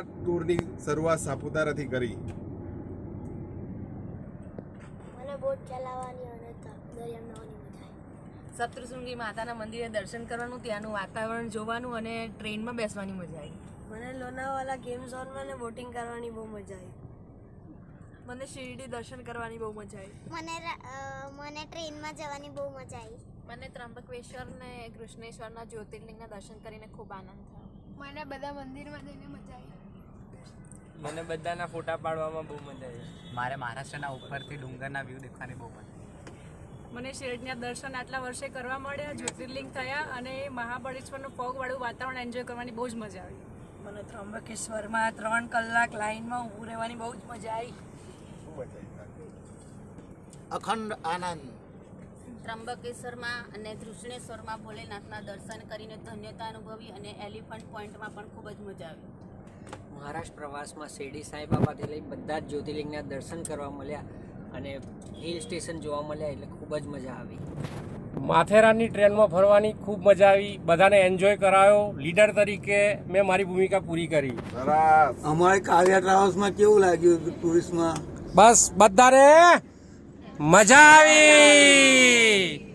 ટૂરની શરૂઆત સાપુતારાથી કરી. મને બોટ ચલાવવાની અને દરિયામાં નહાવાની મજા આવી. સપ્તશૃંગી માતાના મંદિરે દર્શન કરવાનું, ત્યાંનું વાતાવરણ જોવાનું અને ટ્રેનમાં બેસવાની મજા આવી. મને લોનાવાલા ગેમ ઝોનમાં ને બોટિંગ કરવાની બહુ મજા આવી. મને શિરડી દર્શન કરવાની બહુ મજા આવી. મને ટ્રેનમાં જવાની બહુ મજા આવી. મને ત્રંબકેશ્વર ને કૃષ્ણેશ્વરના જ્યોતિર્લિંગના દર્શન કરીને ખૂબ આનંદ થયો. મને બધા મંદિરમાં જઈને મજા આવી. મને બધાના ફોટા પાડવામાં બહુ મજા આવી. મારે મહારાષ્ટ્રના ઉપરથી ડુંગરના વ્યૂ દેખવાની બહુ મજા આવી. મને શિરડીના દર્શન આટલા વર્ષે કરવા મળ્યા, જ્યોતિર્લિંગ થયા અને મહાબળેશ્વરનું ફોગવાળું વાતાવરણ એન્જોય કરવાની બહુ જ મજા આવી. મને ત્રંબકેશ્વરમાં 3 કલાક લાઈનમાં ઊભું રહેવાની બહુ જ મજા આવી. અખંડ આનંદ. ત્રંબકેશ્વરમાં અને કૃષ્ણેશ્વરમાં ભોલેનાથના દર્શન કરીને ધન્યતા અનુભવી અને એલિફન્ટ પોઈન્ટમાં પણ ખૂબ જ મજા આવી. મહારાષ્ટ્ર પ્રવાસમાં શિરડી સાંઈબાબાથી લઈ બધા જ જ્યોતિર્લિંગના દર્શન કરવા મળ્યા અને હિલ સ્ટેશન જોવા મળ્યા એટલે ખૂબ જ મજા આવી. માથેરાનની ટ્રેનમાં ફરવાની ખૂબ મજા આવી. બધાને એન્જોય કરાયો. લીડર તરીકે મેં મારી ભૂમિકા પૂરી કરી. સરસ. અમારે કાવ્યા ટ્રાવેલ્સમાં કેવું લાગ્યું ટુરિસ્ટમાં? બસ બધાને મજા આવી.